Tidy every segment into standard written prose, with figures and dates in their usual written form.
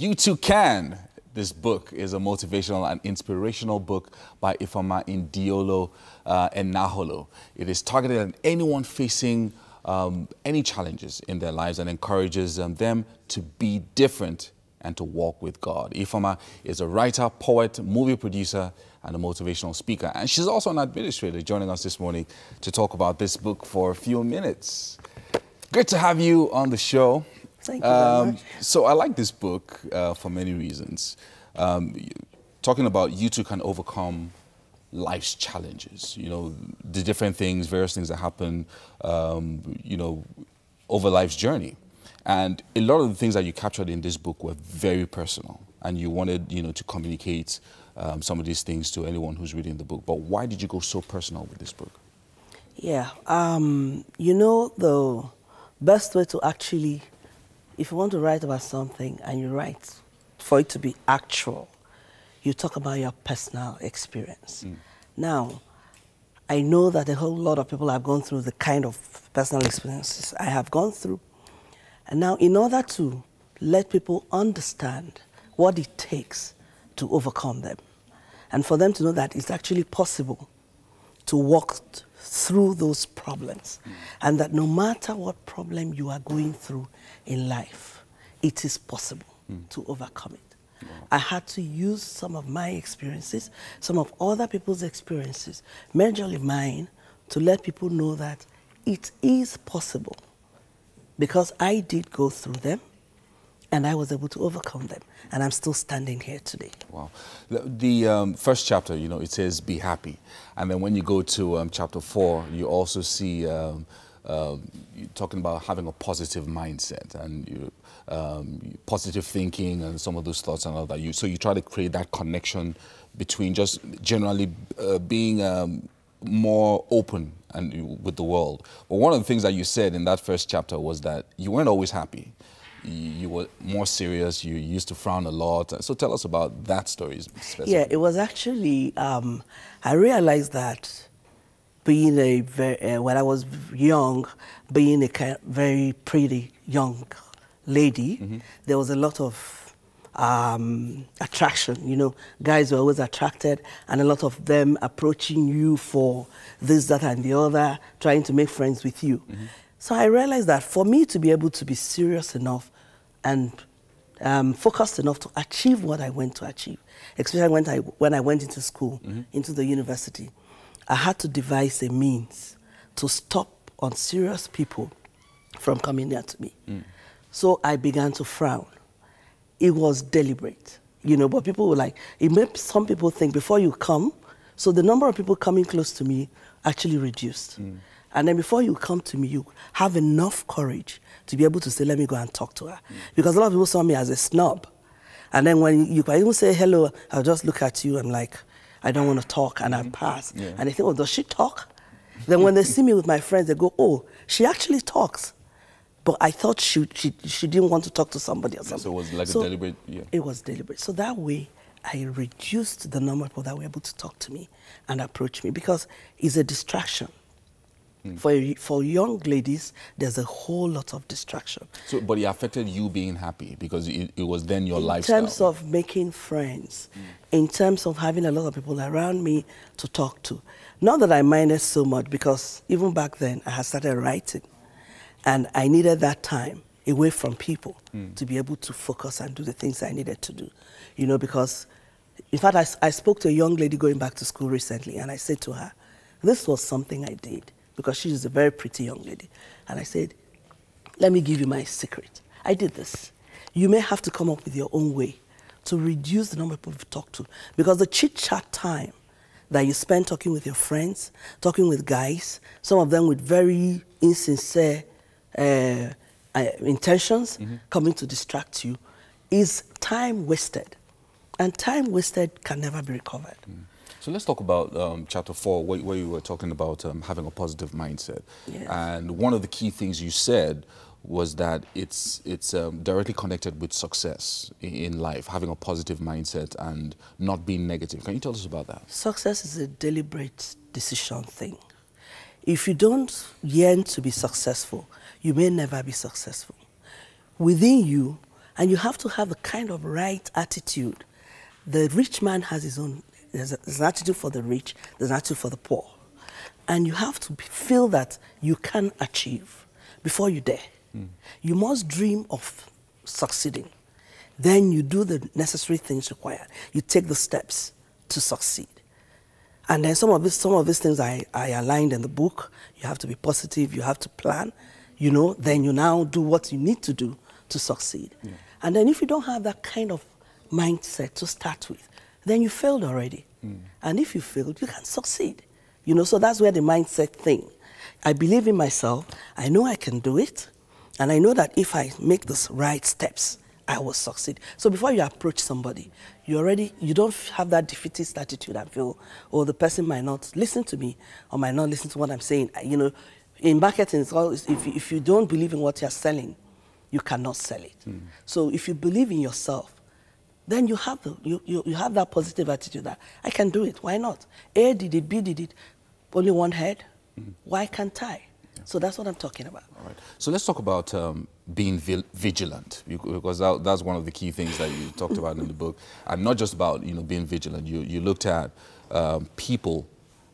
You Too Can. This book is a motivational and inspirational book by Ifeoma, Ndiolo, Enaholo. It is targeted at anyone facing any challenges in their lives and encourages them to be different and to walk with God. Ifeoma is a writer, poet, movie producer, and a motivational speaker. And she's also an administrator, joining us this morning to talk about this book for a few minutes. Great to have you on the show. Thank you very much. So I like this book for many reasons. Talking about you two can overcome life's challenges, you know, the different things, various things that happen, you know, over life's journey. And a lot of the things that you captured in this book were very personal, and you wanted, you know, to communicate some of these things to anyone who's reading the book. But why did you go so personal with this book? Yeah, you know, the best way to actually, if you want to write about something and you write for it to be actual, you talk about your personal experience. Now, I know that a whole lot of people have gone through the kind of personal experiences I have gone through. And now, in order to let people understand what it takes to overcome them, and for them to know that it's actually possible to walk through those problems, and that no matter what problem you are going through in life, it is possible to overcome it. I had to use some of my experiences, some of other people's experiences, majorly mine, to let people know that it is possible, because I did go through them and I was able to overcome them, and I'm still standing here today. Wow. The first chapter, you know, it says be happy, and then when you go to chapter 4, you also see you're talking about having a positive mindset and positive thinking and some of those thoughts and all that. So you try to create that connection between just generally being more open and with the world. But one of the things that you said in that first chapter was that you weren't always happy. You were more serious. You used to frown a lot. So tell us about that story specifically. Yeah, it was actually, I realized that being a when I was young, being a very pretty young lady, there was a lot of attraction. You know, guys were always attracted, and a lot of them approaching you for this, that, and the other, trying to make friends with you. So I realized that for me to be able to be serious enough and focused enough to achieve what I went to achieve, especially when I went into school, into the university, I had to devise a means to stop unserious people from coming near to me. So I began to frown. It was deliberate, you know, but people were like, it made some people think before you come, so the number of people coming close to me actually reduced. And then before you come to me, you have enough courage to be able to say, let me go and talk to her. Because a lot of people saw me as a snob. And then when you can even say hello, I'll just look at you and like, I don't want to talk, and I pass. And they think, oh, does she talk? Then when they see me with my friends, they go, oh, she actually talks. But I thought she didn't want to talk to somebody or something. So it was like a deliberate, It was deliberate. So that way, I reduced the number of people that were able to talk to me and approach me, because it's a distraction. For young ladies, there's a whole lot of distraction. So, but it affected you being happy because it was then your lifestyle. In terms of making friends, in terms of having a lot of people around me to talk to. Not that I minded so much, because even back then, I had started writing. And I needed that time away from people to be able to focus and do the things I needed to do. You know, because, in fact, I spoke to a young lady going back to school recently, and I said to her, this was something I did, because she is a very pretty young lady. And I said, let me give you my secret. I did this. You may have to come up with your own way to reduce the number of people you talk to, because the chit-chat time that you spend talking with your friends, talking with guys, some of them with very insincere intentions coming to distract you, is time wasted. And time wasted can never be recovered. So let's talk about chapter 4, where you were talking about having a positive mindset. And one of the key things you said was that it's directly connected with success in life, having a positive mindset and not being negative. Can you tell us about that? Success is a deliberate decision thing. If you don't yearn to be successful, you may never be successful. Within you And you have to have the kind of right attitude. The rich man has his own, there's an attitude for the rich, there's an attitude for the poor. And you have to feel that you can achieve before you dare. You must dream of succeeding. Then you do the necessary things required. You take the steps to succeed. And then some of these things I aligned in the book. You have to be positive, you have to plan, you know, then you now do what you need to do to succeed. Yeah. And then if you don't have that kind of mindset to start with, then you failed already. And if you failed, you can succeed. You know, so that's where the mindset thing. I believe in myself, I know I can do it, and I know that if I make the right steps, I will succeed. So before you approach somebody, you don't have that defeatist attitude and feel, oh, the person might not listen to me or might not listen to what I'm saying. You know, in marketing, it's always, if you don't believe in what you're selling, you cannot sell it. So if you believe in yourself, then you have you have that positive attitude that I can do it. Why not? A did it, B did it. Only one head. Why can't I? Yeah. So that's what I'm talking about. All right. So let's talk about being vigilant, because that's one of the key things that you talked about in the book, and not just about being vigilant. You looked at people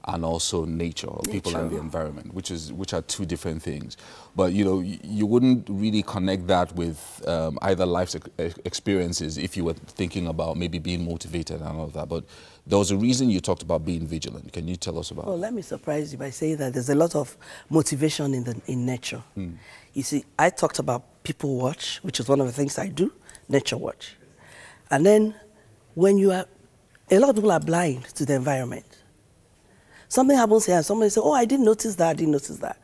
and also nature, or people and the environment, which are two different things. But you wouldn't really connect that with either life's experiences if you were thinking about maybe being motivated and all of that. But there was a reason you talked about being vigilant. Can you tell us about? Well, let me surprise you by saying that there's a lot of motivation in nature. You see, I talked about people watch, which is one of the things I do, nature watch. And then when a lot of people are blind to the environment. Something happens here and somebody says, oh, I didn't notice that, I didn't notice that.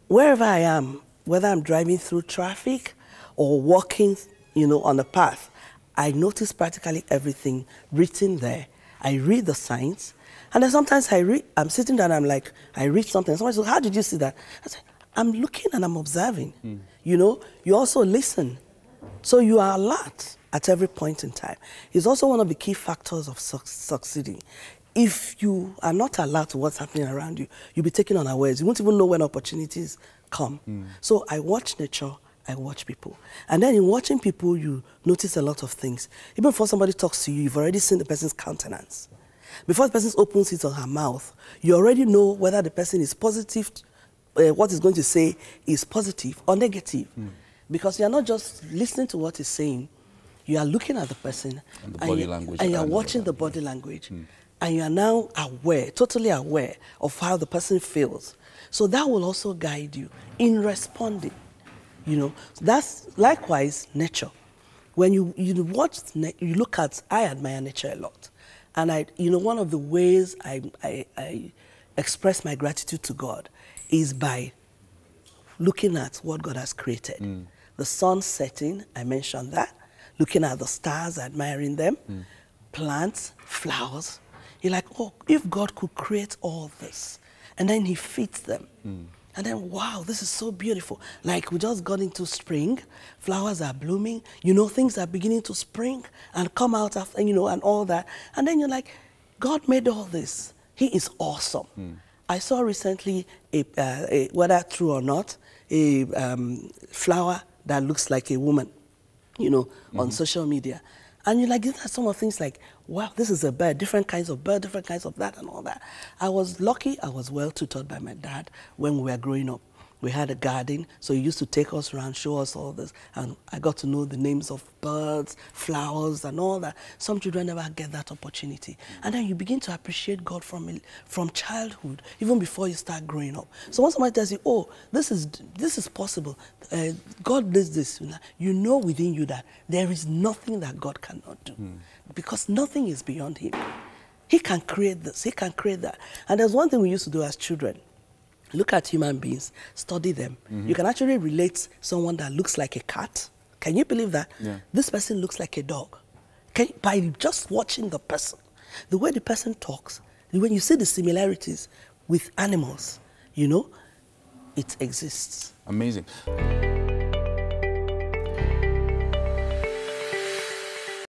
Wherever I am, whether I'm driving through traffic or walking, on a path, I notice practically everything written there. I read the signs. And then sometimes I'm sitting there and I'm like, I read something. Somebody says, how did you see that? I say, I'm looking and I'm observing. You also listen. So you are alert at every point in time. It's also one of the key factors of succeeding. If you are not alert to what's happening around you, you'll be taken unawares. You won't even know when opportunities come. So I watch nature, I watch people. And then in watching people, you notice a lot of things. Even before somebody talks to you, you've already seen the person's countenance. Before the person opens his or her mouth, you already know whether the person is positive, what he's going to say is positive or negative. Because you're not just listening to what he's saying, you are looking at the person and the body language, and you're watching the body language. And you are now aware, totally aware of how the person feels. So that will also guide you in responding. That's likewise nature. When you look at, I admire nature a lot. And one of the ways I express my gratitude to God is by looking at what God has created. The sun setting, I mentioned that. Looking at the stars, admiring them. Plants, flowers. You're like, oh, if God could create all this, and then he feeds them, and then, wow, this is so beautiful. Like, we just got into spring, flowers are blooming, things are beginning to spring and come out after, and all that. And then you're like, God made all this. He is awesome. I saw recently, whether true or not, a flower that looks like a woman, on social media. And you're like, these are some of the things like, wow, this is a bird, different kinds of that and all that. I was lucky, I was well tutored by my dad when we were growing up. We had a garden, so he used to take us around, show us all this, and I got to know the names of birds, flowers, and all that. Some children never get that opportunity. And then you begin to appreciate God from childhood, even before you start growing up. So when somebody tells you, oh, this is possible, God does this, you know within you that there is nothing that God cannot do, because nothing is beyond him. He can create this, he can create that. And there's one thing we used to do as children. Look at human beings, study them. You can actually relate someone that looks like a cat. Can you believe that? Yeah. This person looks like a dog. By just watching the person, the way the person talks, when you see the similarities with animals, it exists. Amazing.